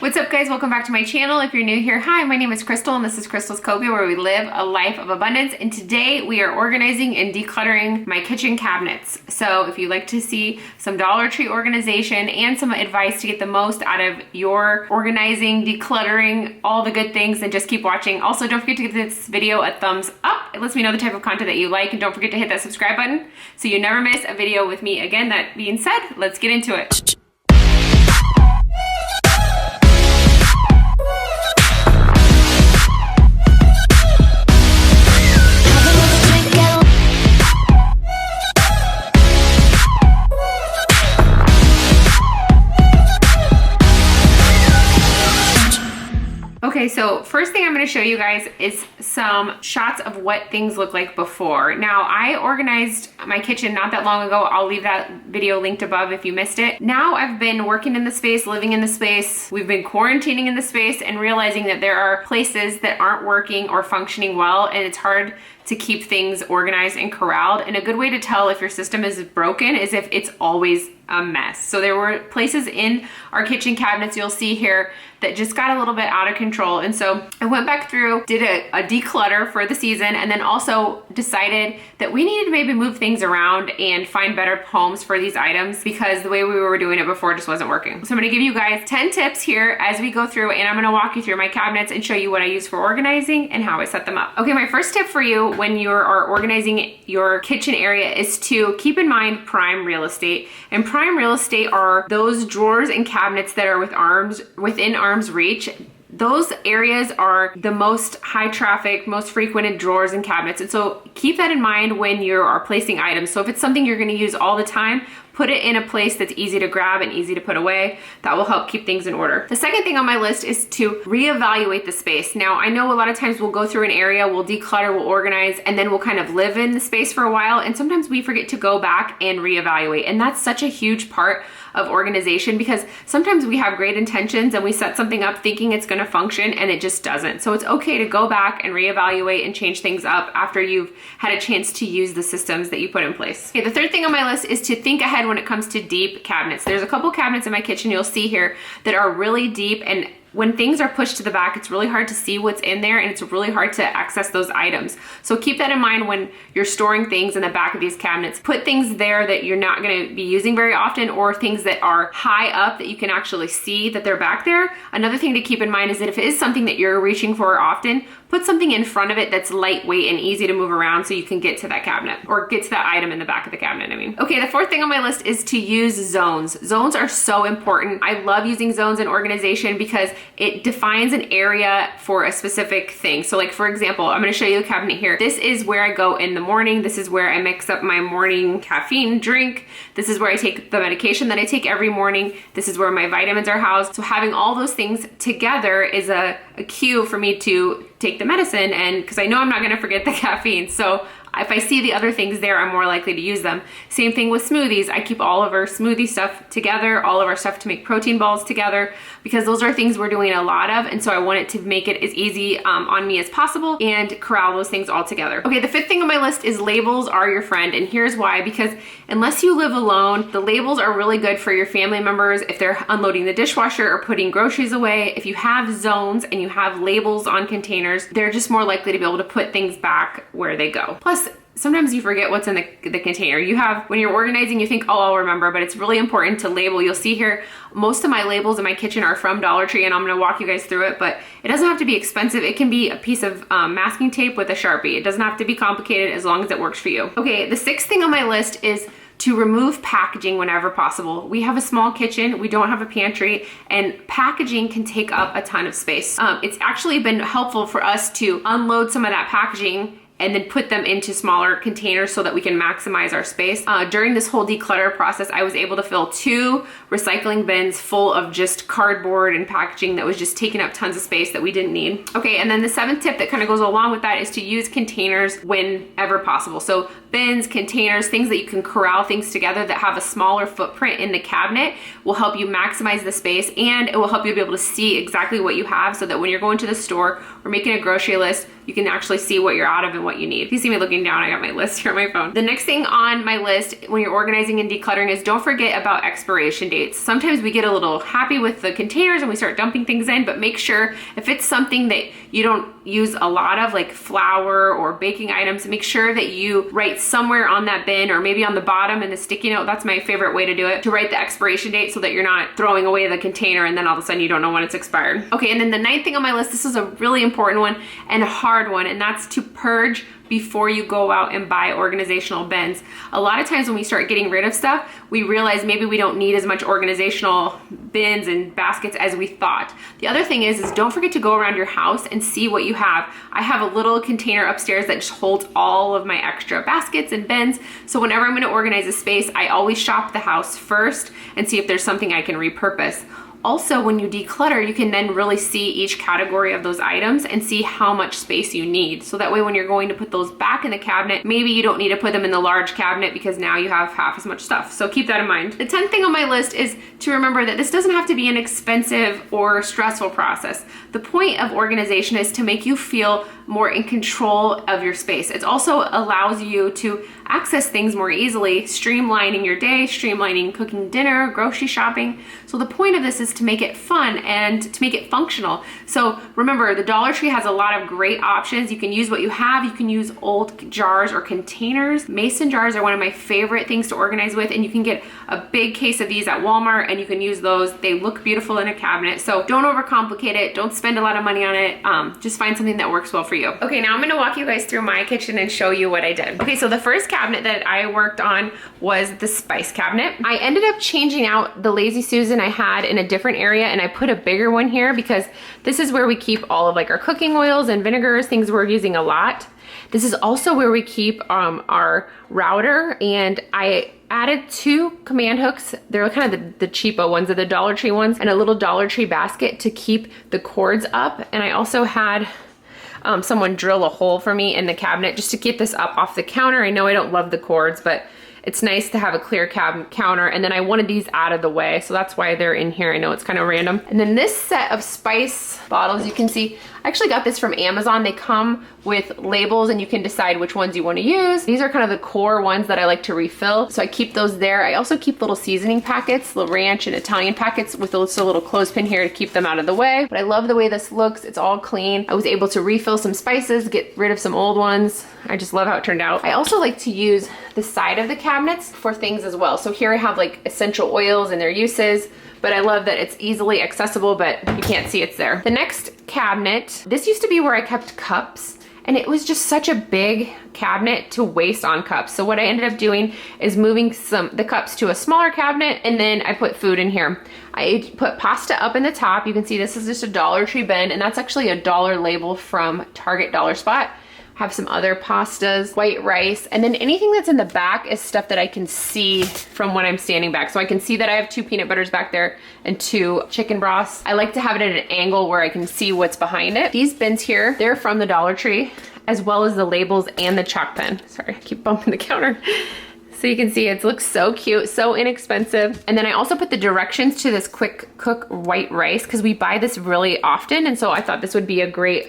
What's up guys, welcome back to my channel. If you're new here, hi, my name is Crystal and this is Crystal's Copia, where we live a life of abundance. And today we are organizing and decluttering my kitchen cabinets. So if you'd like to see some Dollar Tree organization and some advice to get the most out of your organizing, decluttering, all the good things, then just keep watching. Also, don't forget to give this video a thumbs up. It lets me know the type of content that you like, and don't forget to hit that subscribe button so you never miss a video with me again. That being said, let's get into it. Okay, so first thing I'm going to show you guys is some shots of what things look like before. Now, I organized my kitchen not that long ago. I'll leave that video linked above if you missed it. Now I've been working in the space, living in the space. We've been quarantining in the space and realizing that there are places that aren't working or functioning well, and it's hard to keep things organized and corralled. And a good way to tell if your system is broken is if it's always a mess. So there were places in our kitchen cabinets you'll see here that just got a little bit out of control. And so I went back through, did a declutter for the season, and then also decided that we needed to maybe move things around and find better homes for these items, because the way we were doing it before just wasn't working. So I'm gonna give you guys 10 tips here as we go through, and I'm gonna walk you through my cabinets and show you what I use for organizing and how I set them up. Okay, my first tip for you when you are organizing your kitchen area is to keep in mind prime real estate. And prime real estate are those drawers and cabinets that are within arm's reach. Those areas are the most high traffic, most frequented drawers and cabinets. And so keep that in mind when you are placing items. So if it's something you're gonna use all the time, put it in a place that's easy to grab and easy to put away. That will help keep things in order. The second thing on my list is to reevaluate the space. Now, I know a lot of times we'll go through an area, we'll declutter, we'll organize, and then we'll kind of live in the space for a while. And sometimes we forget to go back and reevaluate. And that's such a huge part of organization, because sometimes we have great intentions and we set something up thinking it's gonna function and it just doesn't. So it's okay to go back and reevaluate and change things up after you've had a chance to use the systems that you put in place. Okay, the third thing on my list is to think ahead when it comes to deep cabinets. There's a couple cabinets in my kitchen you'll see here that are really deep, and when things are pushed to the back, it's really hard to see what's in there, and it's really hard to access those items. So keep that in mind when you're storing things in the back of these cabinets. Put things there that you're not gonna be using very often, or things that are high up that you can actually see that they're back there. Another thing to keep in mind is that if it is something that you're reaching for often, put something in front of it that's lightweight and easy to move around so you can get to that cabinet, or get to that item in the back of the cabinet, I mean. Okay, the fourth thing on my list is to use zones. Zones are so important. I love using zones in organization because it defines an area for a specific thing. So like, for example, I'm gonna show you the cabinet here. This is where I go in the morning. This is where I mix up my morning caffeine drink. This is where I take the medication that I take every morning. This is where my vitamins are housed. So having all those things together is a cue for me to take the medicine, and because I know I'm not gonna forget the caffeine. So if I see the other things there, I'm more likely to use them. Same thing with smoothies. I keep all of our smoothie stuff together, all of our stuff to make protein balls together, because those are things we're doing a lot of. And so I want it to make it as easy on me as possible and corral those things all together. Okay, the fifth thing on my list is labels are your friend. And here's why: because unless you live alone, the labels are really good for your family members if they're unloading the dishwasher or putting groceries away. If you have zones and you have labels on containers, they're just more likely to be able to put things back where they go. Plus, sometimes you forget what's in the container. When you're organizing, you think, oh, I'll remember, but it's really important to label. You'll see here, most of my labels in my kitchen are from Dollar Tree, and I'm gonna walk you guys through it, but it doesn't have to be expensive. It can be a piece of masking tape with a Sharpie. It doesn't have to be complicated as long as it works for you. Okay, the sixth thing on my list is to remove packaging whenever possible. We have a small kitchen, we don't have a pantry, and packaging can take up a ton of space. It's actually been helpful for us to unload some of that packaging and then put them into smaller containers so that we can maximize our space. During this whole declutter process, I was able to fill 2 recycling bins full of just cardboard and packaging that was just taking up tons of space that we didn't need. Okay, and then the 7th tip that kind of goes along with that is to use containers whenever possible. So bins, containers, things that you can corral things together that have a smaller footprint in the cabinet will help you maximize the space, and it will help you be able to see exactly what you have, so that when you're going to the store or making a grocery list, you can actually see what you're out of and what what you need. If you see me looking down, I got my list here on my phone. The next thing on my list when you're organizing and decluttering is don't forget about expiration dates. Sometimes we get a little happy with the containers and we start dumping things in, but make sure if it's something that you don't use a lot of, like flour or baking items, make sure that you write somewhere on that bin or maybe on the bottom in the sticky note. That's my favorite way to do it, to write the expiration date so that you're not throwing away the container and then all of a sudden you don't know when it's expired. Okay, and then the ninth thing on my list, this is a really important one and a hard one, and that's to purge before you go out and buy organizational bins. A lot of times when we start getting rid of stuff, we realize maybe we don't need as much organizational bins and baskets as we thought. The other thing is don't forget to go around your house and see what you have. I have a little container upstairs that just holds all of my extra baskets and bins. So whenever I'm gonna organize a space, I always shop the house first and see if there's something I can repurpose. Also, when you declutter, you can then really see each category of those items and see how much space you need. So that way when you're going to put those back in the cabinet, maybe you don't need to put them in the large cabinet because now you have half as much stuff. So keep that in mind. The 10th thing on my list is to remember that this doesn't have to be an expensive or stressful process. The point of organization is to make you feel more in control of your space. It also allows you to access things more easily, streamlining your day, streamlining cooking dinner, grocery shopping. So the point of this is to make it fun and to make it functional. So remember, the Dollar Tree has a lot of great options. You can use what you have. You can use old jars or containers. Mason jars are one of my favorite things to organize with, and you can get a big case of these at Walmart and you can use those. They look beautiful in a cabinet. So don't overcomplicate it. Don't spend a lot of money on it. Just find something that works well for you. Okay, now I'm gonna walk you guys through my kitchen and show you what I did. Okay, so the first cabinet that I worked on was the spice cabinet. I ended up changing out the Lazy Susan I had in a different area, and I put a bigger one here because this is where we keep all of like our cooking oils and vinegars, things we're using a lot. This is also where we keep our router, and I added 2 command hooks. They're kind of the cheapo ones, the Dollar Tree ones, and a little Dollar Tree basket to keep the cords up. And I also had someone drill a hole for me in the cabinet just to get this up off the counter. I know I don't love the cords, but it's nice to have a clear counter. And then I wanted these out of the way, so that's why they're in here. I know it's kind of random. And then this set of spice bottles, you can see, I actually got this from Amazon. They come with labels and you can decide which ones you want to use. These are kind of the core ones that I like to refill, so I keep those there. I also keep little seasoning packets, little ranch and Italian packets with a little clothespin here to keep them out of the way. But I love the way this looks. It's all clean. I was able to refill some spices, get rid of some old ones. I just love how it turned out. I also like to use the side of the cabinets for things as well. So here I have like essential oils and their uses, but I love that it's easily accessible, but you can't see it's there. The next cabinet, this used to be where I kept cups, and it was just such a big cabinet to waste on cups. So what I ended up doing is moving the cups to a smaller cabinet, and then I put food in here. I put pasta up in the top. You can see this is just a Dollar Tree bin, and that's actually a dollar label from Target Dollar Spot. Have some other pastas, white rice, and then anything that's in the back is stuff that I can see from when I'm standing back. So I can see that I have 2 peanut butters back there and 2 chicken broths. I like to have it at an angle where I can see what's behind it. These bins here, they're from the Dollar Tree, as well as the labels and the chalk pen. Sorry, I keep bumping the counter. So you can see it looks so cute, so inexpensive. And then I also put the directions to this quick cook white rice because we buy this really often. And so I thought this would be a great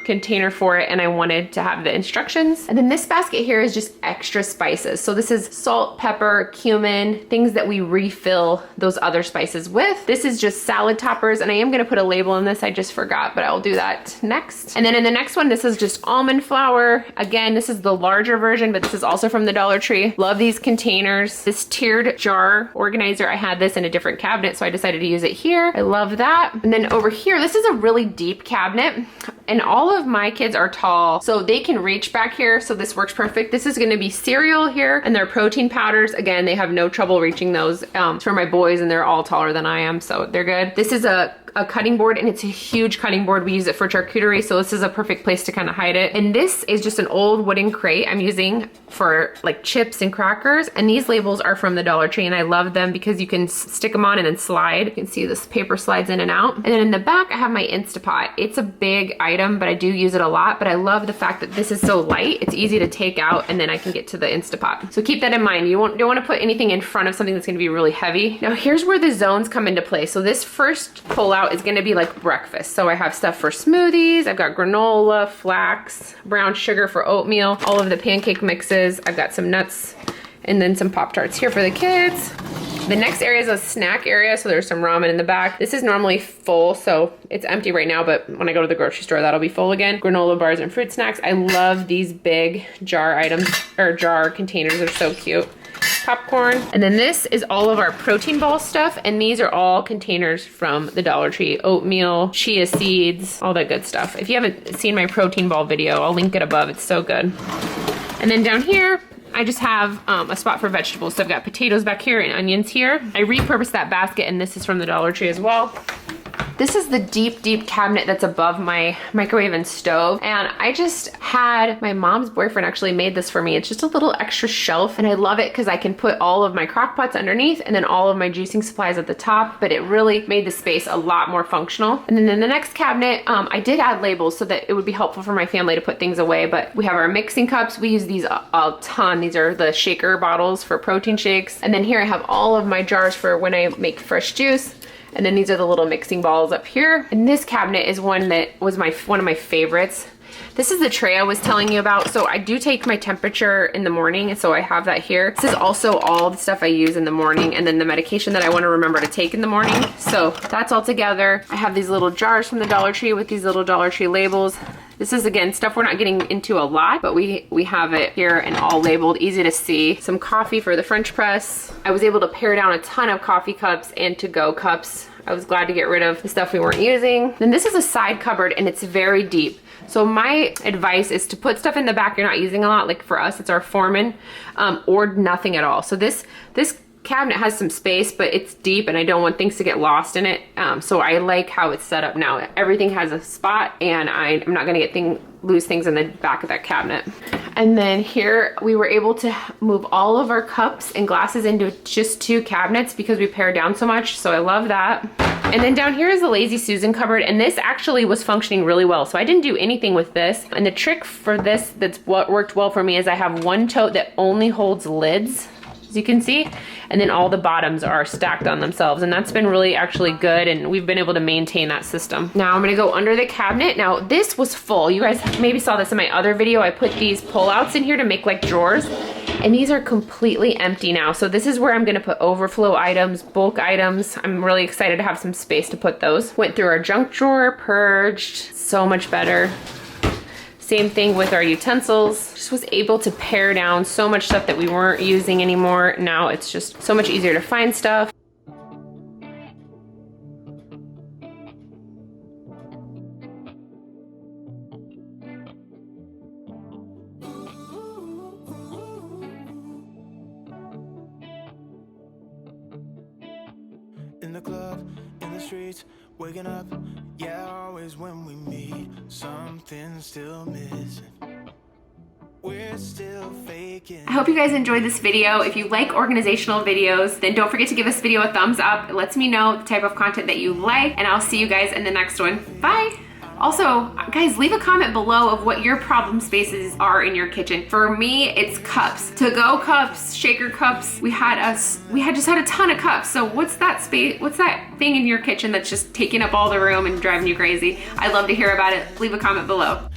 container for it, and I wanted to have the instructions. And then this basket here is just extra spices. So this is salt, pepper, cumin, things that we refill those other spices with. This is just salad toppers, and I am gonna put a label in this. I just forgot, but I'll do that next. And then in the next one, this is just almond flour. Again, this is the larger version, but this is also from the Dollar Tree. Love these containers. This tiered jar organizer, I had this in a different cabinet, so I decided to use it here. I love that. And then over here, this is a really deep cabinet, and all of my kids are tall, so they can reach back here, so this works perfect. This is gonna be cereal here, and their protein powders. Again, they have no trouble reaching those. It's for my boys, and they're all taller than I am, so they're good. This is a cutting board, and it's a huge cutting board. We use it for charcuterie, so this is a perfect place to kind of hide it. And this is just an old wooden crate I'm using for like chips and crackers, and these labels are from the Dollar Tree, and I love them because you can stick them on and then slide. You can see this paper slides in and out. And then in the back, I have my Instapot. It's a big item, but I do use it a lot, but I love the fact that this is so light. It's easy to take out, and then I can get to the Instapot. So keep that in mind. You don't want to put anything in front of something that's going to be really heavy. Now here's where the zones come into play. So this first pull out is gonna be like breakfast. So I have stuff for smoothies, I've got granola, flax, brown sugar for oatmeal, all of the pancake mixes, I've got some nuts, and then some Pop-Tarts here for the kids. The next area is a snack area, so there's some ramen in the back. This is normally full, so it's empty right now, but when I go to the grocery store, that'll be full again. Granola bars and fruit snacks. I love these big jar items, or jar containers, they're so cute. Popcorn. And then this is all of our protein ball stuff, and these are all containers from the Dollar Tree. Oatmeal, chia seeds, all that good stuff. If you haven't seen my protein ball video, I'll link it above, it's so good. And then down here, I just have a spot for vegetables. So I've got potatoes back here and onions here. I repurposed that basket, and this is from the Dollar Tree as well. This is the deep, deep cabinet that's above my microwave and stove. And I just had my mom's boyfriend actually made this for me. It's just a little extra shelf, and I love it because I can put all of my crock pots underneath and then all of my juicing supplies at the top, but it really made the space a lot more functional. And then in the next cabinet, I did add labels so that it would be helpful for my family to put things away, but we have our mixing cups. We use these a ton. These are the shaker bottles for protein shakes. And then here I have all of my jars for when I make fresh juice. And then these are the little mixing balls up here. And this cabinet is one that was one of my favorites. This is the tray I was telling you about. So I do take my temperature in the morning, and so I have that here. This is also all the stuff I use in the morning, and then the medication that I want to remember to take in the morning. So that's all together. I have these little jars from the Dollar Tree with these little Dollar Tree labels. This is, again, stuff we're not getting into a lot, but we have it here and all labeled, easy to see. Some coffee for the French press. I was able to pare down a ton of coffee cups and to-go cups. I was glad to get rid of the stuff we weren't using. Then this is a side cupboard, and it's very deep. So my advice is to put stuff in the back you're not using a lot. Like for us, it's our Foreman, or nothing at all. So this cabinet has some space, but it's deep, and I don't want things to get lost in it. So I like how it's set up now. Everything has a spot, and I'm not gonna lose things in the back of that cabinet. And then here we were able to move all of our cups and glasses into just 2 cabinets because we pared down so much. So I love that. And then down here is the Lazy Susan cupboard, and this actually was functioning really well. So I didn't do anything with this. And the trick for this that's what worked well for me is I have one tote that only holds lids, as you can see, and then all the bottoms are stacked on themselves, and that's been really actually good, and we've been able to maintain that system. Now I'm gonna go under the cabinet. Now this was full. You guys maybe saw this in my other video. I put these pull-outs in here to make like drawers, and these are completely empty now. So this is where I'm gonna put overflow items, bulk items. I'm really excited to have some space to put those. Went through our junk drawer, purged, so much better. Same thing with our utensils. Just was able to pare down so much stuff that we weren't using anymore. Now it's just so much easier to find stuff. In the club, in the streets, waking up, yeah, always when we meet, something's still missing. We're still faking. I hope you guys enjoyed this video. If you like organizational videos, then don't forget to give this video a thumbs up. It lets me know the type of content that you like, and I'll see you guys in the next one. Bye! Also, guys, leave a comment below of what your problem spaces are in your kitchen. For me, it's cups. To-go cups, shaker cups. We just had a ton of cups. So what's that space, what's that thing in your kitchen that's just taking up all the room and driving you crazy? I'd love to hear about it. Leave a comment below.